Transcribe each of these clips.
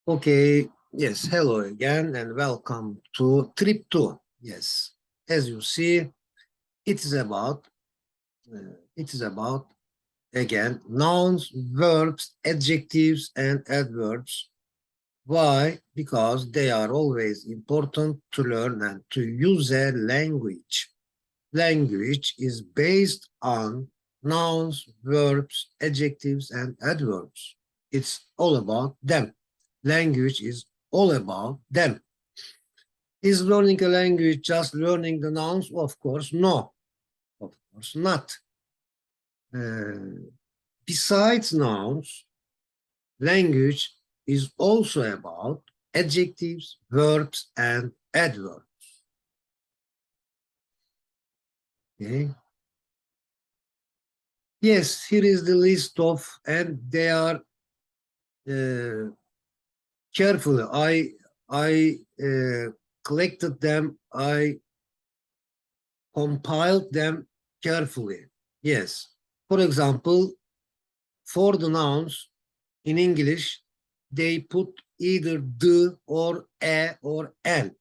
Okay, yes, hello again and welcome to trip 2. Yes, as you see, it is about again nouns, verbs, adjectives and adverbs. Why? Because they are always important to learn and to use a language. Language is based on nouns, verbs, adjectives and adverbs. It's all about them. Language is all about them. Is learning a language just learning the nouns? Of course, no. Of course not. Besides nouns, language is also about adjectives, verbs, and adverbs. Okay. Yes, here is the list of, and they are carefully. I collected them. I compiled them carefully. Yes. For example, for the nouns in English, they put either d or a or n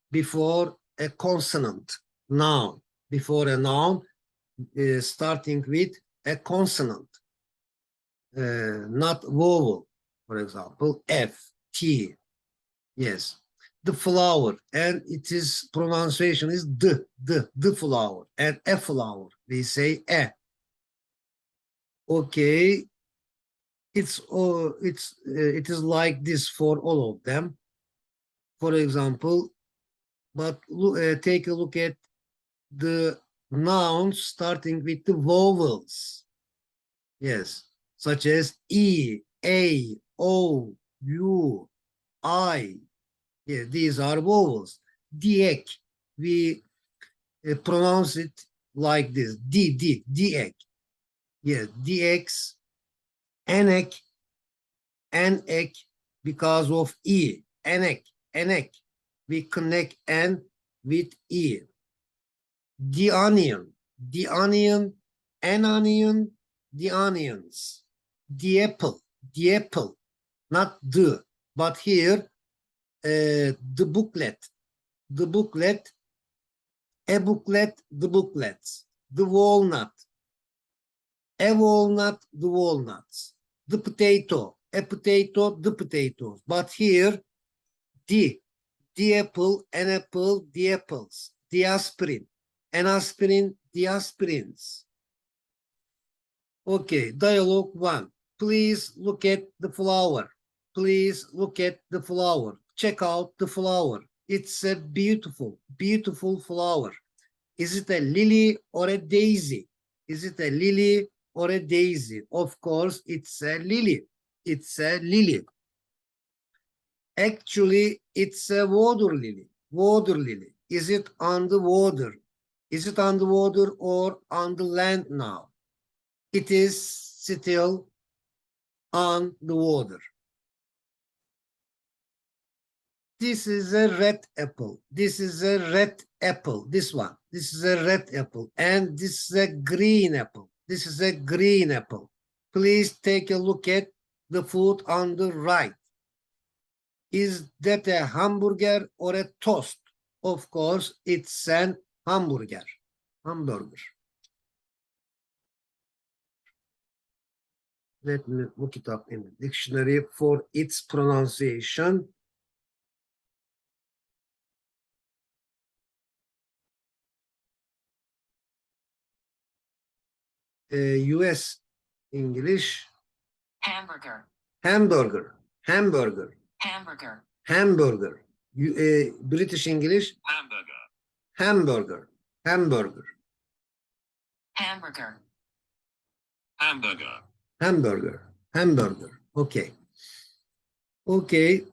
before a consonant noun. Before a noun starting with a consonant, not vowel. For example, F, T. Yes. The flower, and it is pronunciation is the flower, and a flower. We say a. Okay, it is like this for all of them. For example, but take a look at the nouns starting with the vowels. Yes, such as E, A, O, U, I. Yeah, these are vowels. Diek, we pronounce it like this. Diek. Yes, dx, enek, enek, because of E. Enek. We connect N with E. The onion, an onion, the onions. The apple, not the, but here the booklet, a booklet, the booklets, the walnut, a walnut, the walnuts, the potato, a potato, the potatoes. But here, the apple, an apple, the apples, the aspirin, an aspirin, the aspirins. Okay, dialogue 1. Please look at the flower. Please look at the flower. Check out the flower. It's a beautiful, beautiful flower. Is it a lily or a daisy? Is it a lily or a daisy? Of course, it's a lily. It's a lily. Actually, it's a water lily. Water lily. Is it on the water? Is it on the water or on the land now? It is still on the water. This is a red apple. This is a red apple. This one. This is a red apple. And this is a green apple. This is a green apple. Please take a look at the food on the right. Is that a hamburger or a toast? Of course, it's an hamburger. Hamburger. Let me look it up in the dictionary for its pronunciation. US English. Hamburger. Hamburger. Hamburger. Hamburger. British English. Hamburger. Hamburger. Hamburger. Hamburger. Okay. Okay.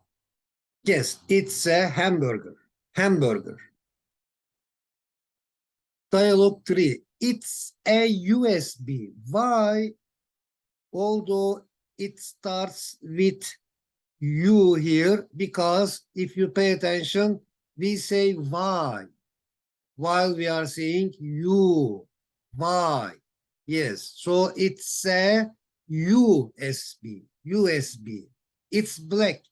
Yes, it's a hamburger. Dialogue 3. It's a USB. Why? Although it starts with U here, because if you pay attention, we say why while we are saying you. Why? Yes, so it's a USB. It's black.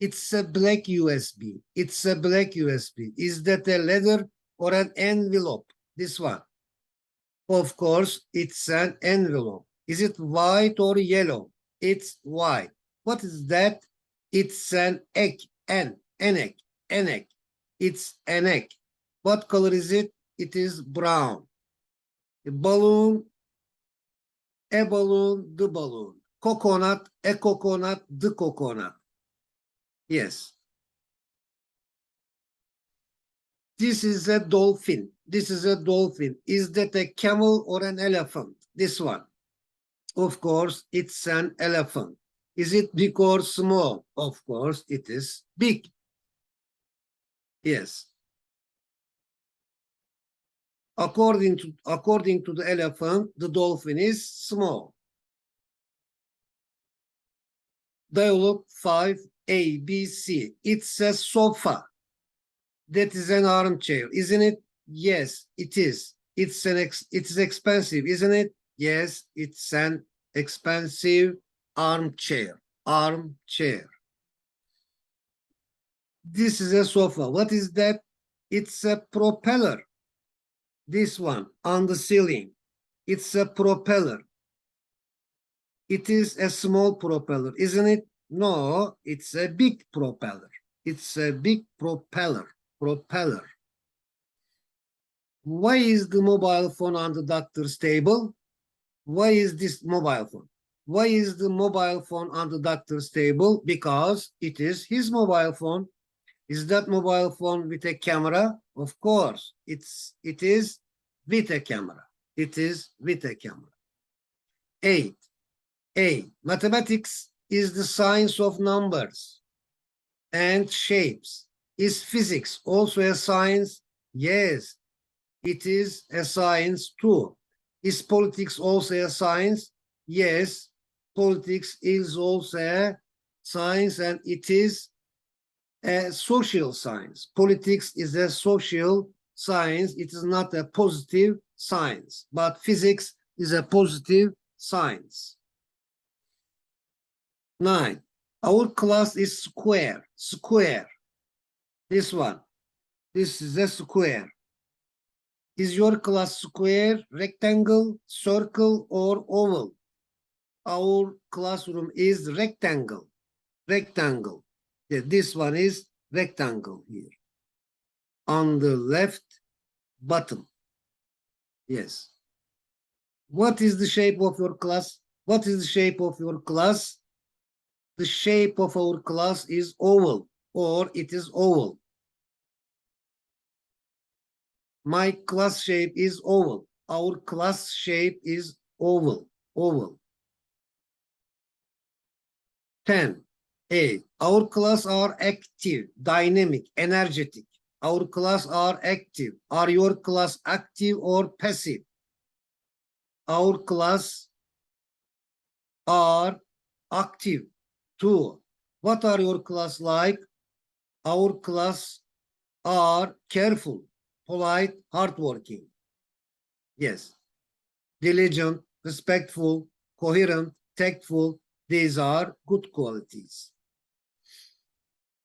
It's a black USB. It's a black USB. Is that a letter or an envelope? This one. Of course, it's an envelope. Is it white or yellow? It's white. What is that? It's an egg. An egg. An egg. It's an egg. What color is it? It is brown. A balloon. A balloon. The balloon. Coconut. A coconut. The coconut. Yes. This is a dolphin. This is a dolphin. Is that a camel or an elephant? This one. Of course, it's an elephant. Is it big or small? Of course, it is big. Yes. According to the elephant, the dolphin is small. Dialogue 5A, B, C. It's a sofa. That is an armchair, isn't it? Yes, it is. It's expensive, isn't it? Yes, it's an expensive armchair. Armchair. This is a sofa. What is that? It's a propeller. This one on the ceiling. It's a propeller. It is a small propeller, isn't it? No, it's a big propeller. It's a big propeller. Propeller. Why is the mobile phone on the doctor's table? Why is this mobile phone? Why is the mobile phone on the doctor's table? Because it is his mobile phone. Is that mobile phone with a camera? Of course, it is with a camera. It is with a camera. 8. A. Mathematics is the science of numbers and shapes. Is physics also a science? Yes, it is a science too. Is politics also a science? Yes, politics is also a science and it is a social science. Politics is a social science. It is not a positive science, but physics is a positive science. 9. Our class is square. Square. This one. This is a square. Is your class square, rectangle, circle, or oval? Our classroom is rectangle. Rectangle. Yeah, this one is rectangle here. On the left bottom. Yes. What is the shape of your class? What is the shape of your class? The shape of our class is oval, or it is oval. My class shape is oval. Our class shape is oval. Oval. 10. A. Our class are active, dynamic, energetic. Our class are active. Are your class active or passive? Our class are active. 2. What are your class like? Our class are careful, polite, hardworking. Yes. Diligent, respectful, coherent, tactful. These are good qualities.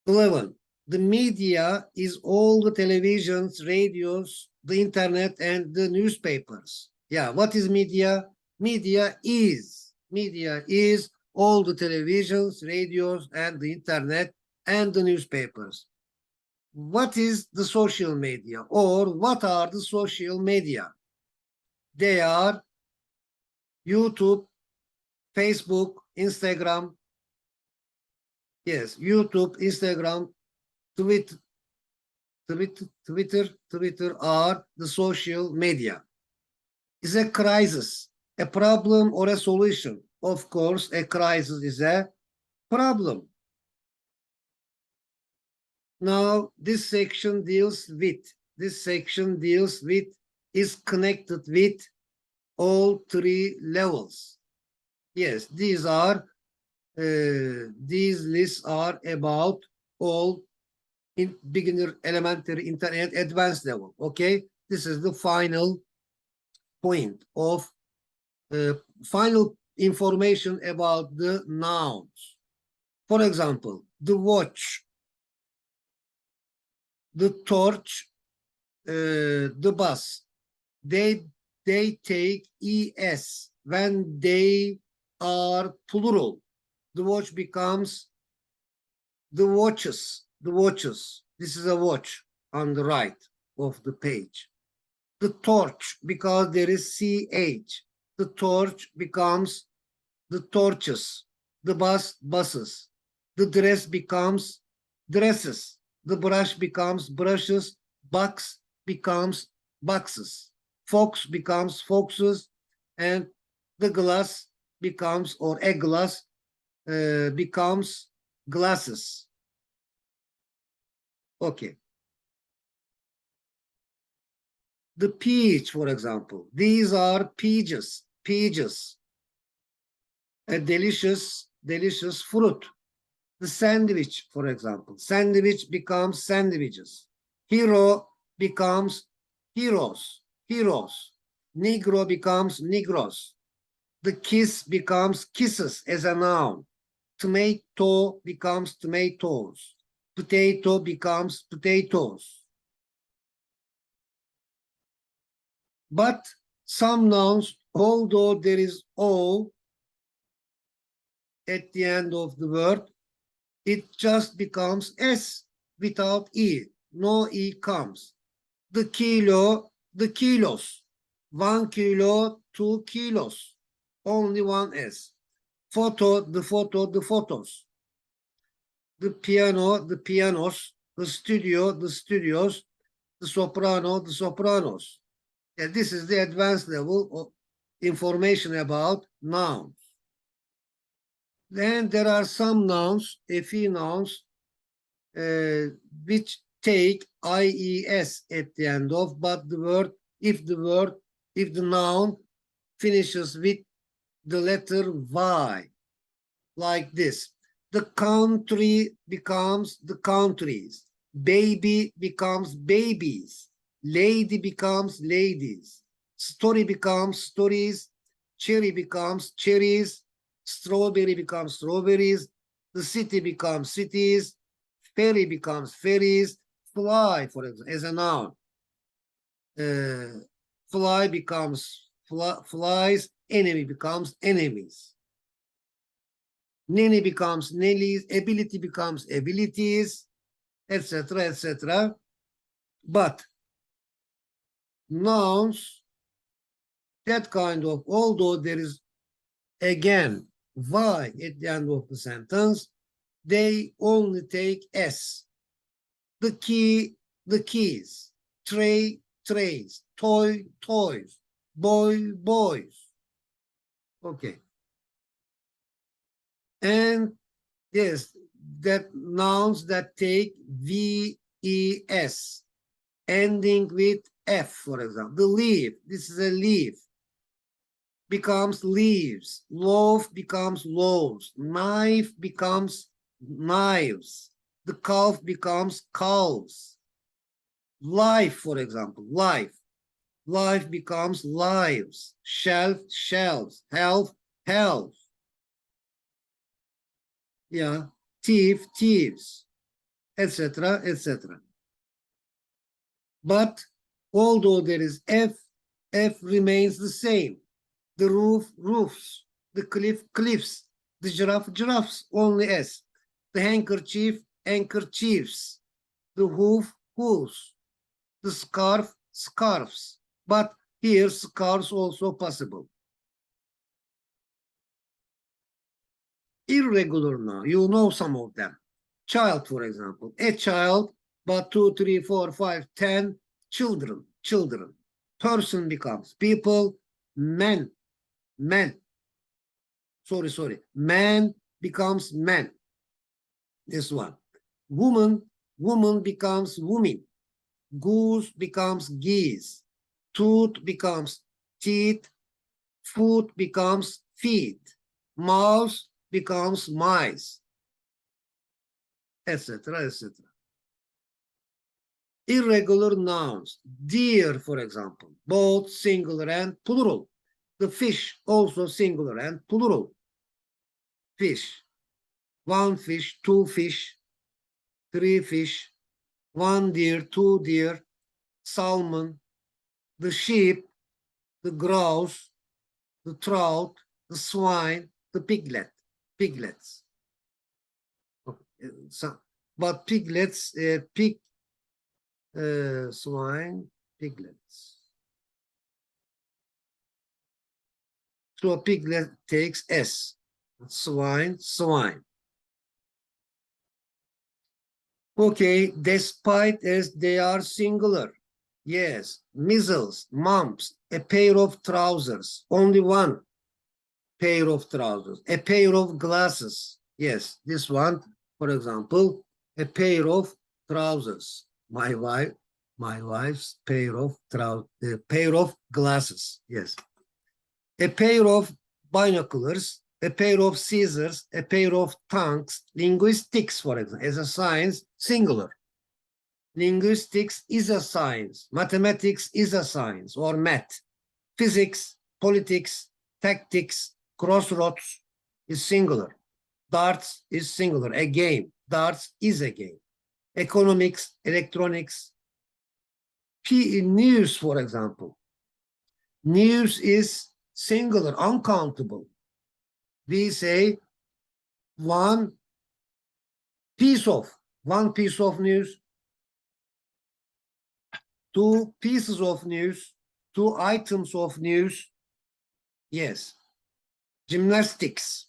11. The media is all the televisions, radios, the internet, and the newspapers. Yeah, what is media? Media is all the televisions, radios, and the internet, and the newspapers. What is the social media, or what are the social media? They are YouTube, Facebook, Instagram. Yes, YouTube, Instagram, Twitter are the social media. Is a crisis a problem or a solution? Of course, a crisis is a problem. Now, this section deals with, is connected with all three levels. Yes, these lists are about all in beginner, elementary, intermediate, advanced level. Okay, this is the final point of final information about the nouns. For example, the watch, the torch, the bus. They take es when they are plural. The watch becomes the watches. The watches. This is a watch on the right of the page. The torch, because there is ch. The torch becomes the torches. The bus, buses. The dress becomes dresses. The brush becomes brushes. Box becomes boxes. Fox becomes foxes. And the glass becomes, or a glass becomes glasses. Okay. The peach, for example. These are peaches. Peaches. A delicious, delicious fruit. The sandwich, for example. Sandwich becomes sandwiches. Hero becomes heroes. Heroes. Negro becomes negros. The kiss becomes kisses as a noun. Tomato becomes tomatoes. Potato becomes potatoes. But some nouns, although there is O at the end of the word, it just becomes S without E. No E comes. The kilo, the kilos. 1 kilo, 2 kilos. Only one S. Photo, the photo, the photos. The piano, the pianos. The studio, the studios. The soprano, the sopranos. And this is the advanced level of information about nouns. Then there are some nouns, a few nouns, which take IES at the end of, but if the noun finishes with the letter Y, like this. The country becomes the countries. Baby becomes babies. Lady becomes ladies. Story becomes stories. Cherry becomes cherries. Strawberry becomes strawberries. The city becomes cities. Ferry becomes ferries. Fly, for example, as a noun. Fly becomes flies. Enemy becomes enemies. Nanny becomes nannies. Ability becomes abilities, etc., etc. But nouns, that kind of, although there is again Y at the end of the sentence, they only take S. The key, the keys. Tray, trays. Toy, toys. Boy, boys. Okay. And yes, that nouns that take VES, ending with F, for example. The leaf, this is a leaf, becomes leaves. Loaf becomes loaves. Knife becomes knives. The calf becomes calves. Life, for example, life. Life becomes lives. Shelf, shelves. Health, health. Yeah, thief, thieves, etc., etc. But although there is F, F remains the same. The roof, roofs. The cliff, cliffs. The giraffe, giraffes, only S. The handkerchief, handkerchiefs. The hoof, hooves. The scarf, scarves. But here, scarves also possible. Irregular noun, you know some of them. Child, for example, a child, but 2, 3, 4, 5, 10 children, children. Person becomes people, men, men. Sorry, man becomes man. This one. Woman, woman becomes woman. Goose becomes geese. Tooth becomes teeth. Foot becomes feet. Mouse becomes mice, etc., etc. Irregular nouns. Deer, for example, both singular and plural. The fish, also singular and plural. Fish. one fish, two fish, three fish, one deer, two deer, salmon, the sheep, the grouse, the trout, the swine, the piglets. So, but piglets, swine, piglets. So piglet takes S. Swine, swine. Okay, despite as they are singular. Yes, measles, mumps, a pair of trousers, only one pair of trousers, a pair of glasses. Yes, this one, for example, a pair of trousers. My wife's pair of trousers, a pair of glasses. Yes, a pair of binoculars, a pair of scissors, a pair of tongues. Linguistics, for example, as a science, singular. Linguistics is a science. Mathematics is a science, or math. Physics, politics, tactics, crossroads is singular. Darts is singular, a game. Darts is a game. Economics, electronics. News, for example. News is singular, uncountable. We say one piece of news, two pieces of news, two items of news. Yes. Gymnastics.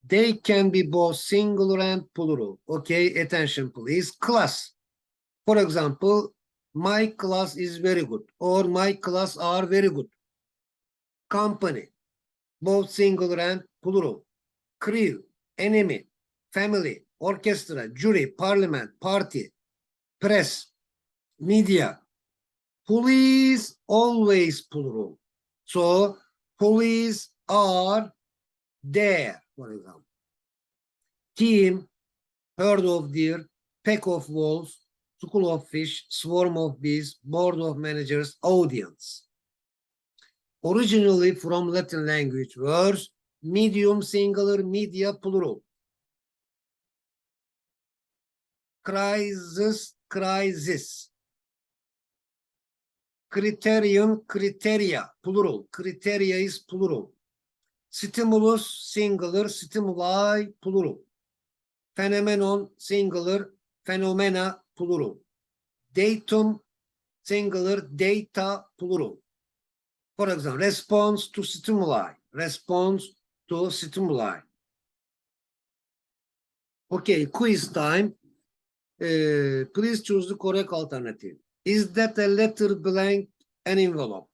They can be both singular and plural. Okay, attention please. Class. For example, my class is very good, or my class are very good. Company, both singular and plural. Crew, enemy, family, orchestra, jury, parliament, party, press, media. Police, always plural. So, police are there, for example. Team, herd of deer, pack of wolves, school of fish, swarm of bees, board of managers, audience. Originally from Latin language words, medium singular, media plural. Crisis, crisis. Criterion, criteria, plural. Criteria is plural. Stimulus, singular, stimuli, plural. Phenomenon, singular, phenomena, plural. Datum, singular, data, plural. For example, response to stimuli, response to stimuli. Okay, quiz time. Please choose the correct alternative. Is that a letter blank, an envelope?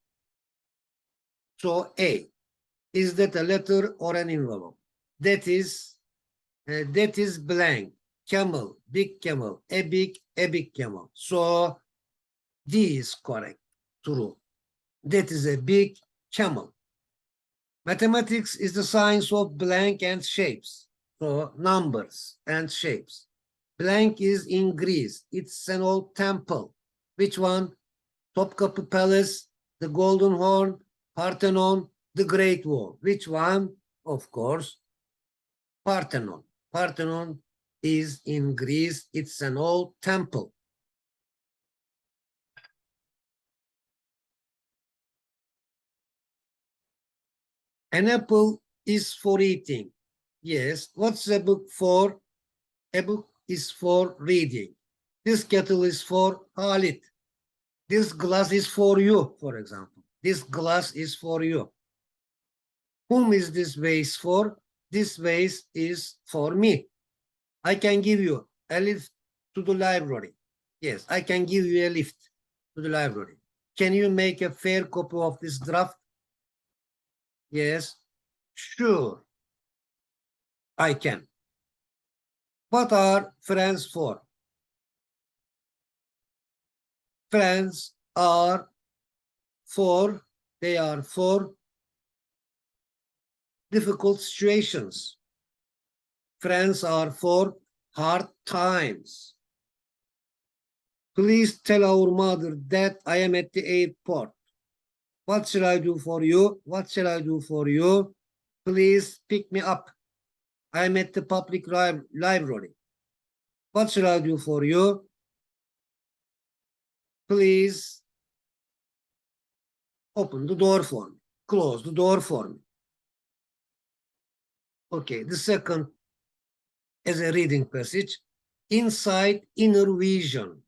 So A. Is that a letter or an envelope? That is blank. Camel, big camel, a big camel. So D is correct, true. That is a big camel. Mathematics is the science of blank and shapes. So numbers and shapes. Blank is in Greece. It's an old temple. Which one? Topkapi Palace, the Golden Horn, Parthenon, the Great Wall. Which one? Of course, Parthenon. Parthenon is in Greece. It's an old temple. An apple is for eating. Yes. What's a book for? A book is for reading. This kettle is for Halit. This glass is for you, for example. This glass is for you. Whom is this vase for? This vase is for me. I can give you a lift to the library. Yes, I can give you a lift to the library. Can you make a fair copy of this draft? Yes, sure, I can. What are friends for? Friends are for, they are for difficult situations. Friends are for hard times. Please tell our mother that I am at the airport. What shall I do for you? What shall I do for you? Please pick me up. I'm at the public library. What shall I do for you? Please open the door for me. Close the door for me. Okay, the second as a reading passage. Inside inner vision.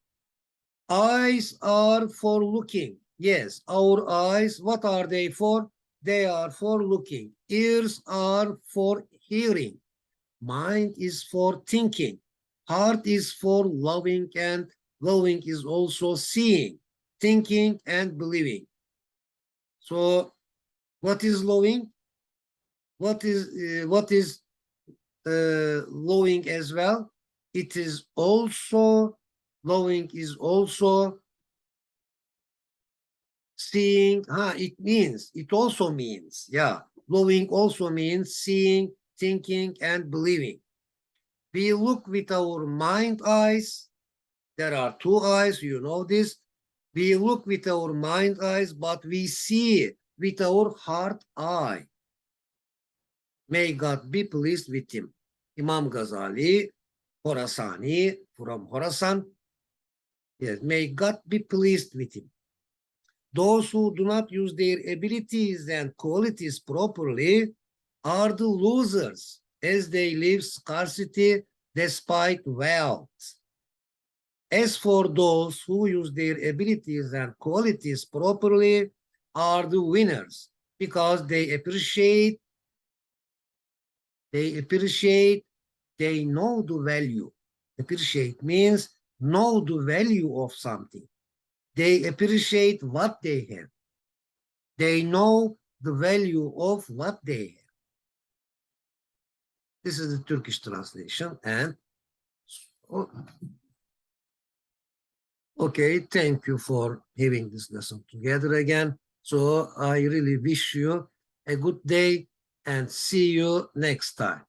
Eyes are for looking. Yes, our eyes, what are they for? They are for looking. Ears are for hearing. Mind is for thinking. Heart is for loving, and loving is also seeing, thinking, and believing. So, what is loving? What is loving as well? It is also, loving is also seeing. It also means, yeah. Loving also means seeing, thinking, and believing. We look with our mind eyes. There are two eyes, you know this. We look with our mind eyes, but we see with our heart eye. May God be pleased with him. Imam Ghazali, Khorasani, from Khorasan. Yes, may God be pleased with him. Those who do not use their abilities and qualities properly are the losers, as they live scarcity despite wealth. As for those who use their abilities and qualities properly, are the winners, because they appreciate, they know the value. Appreciate means know the value of something. They appreciate what they have. They know the value of what they have. This is the Turkish translation. And okay, thank you for having this lesson together again. So I really wish you a good day and see you next time.